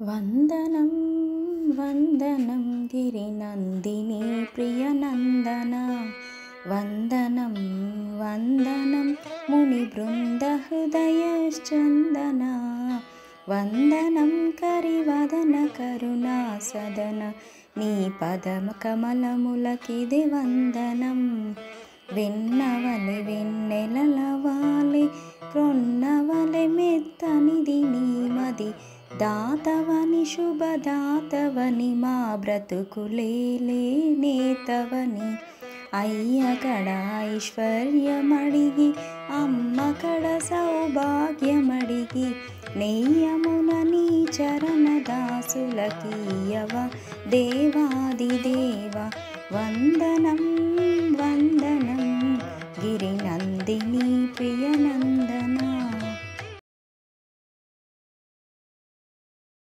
వందనం వందనం గిరినందిని ప్రియనందన వందనం వందనం ముని బృంద హృదయశ్చందన వందనం కరివదన కరుణా సదన నీ పదమ కమలములకిది వందనం వెన్నవలె వెన్నెలలవాలి క్రొన్నవలె మెత్తనిది నీ మది దాతవని శుభదాతవని మా బ్రతుకులేలే నేతవని అయ్యకడ ఐశ్వర్యమడిగి అమ్మకడ సౌభాగ్యమడిగి నెయ్యమున నీ చరణ దాసులకీయవ దేవాది దేవ వందనం వందనం గిరినందిని ప్రియనందన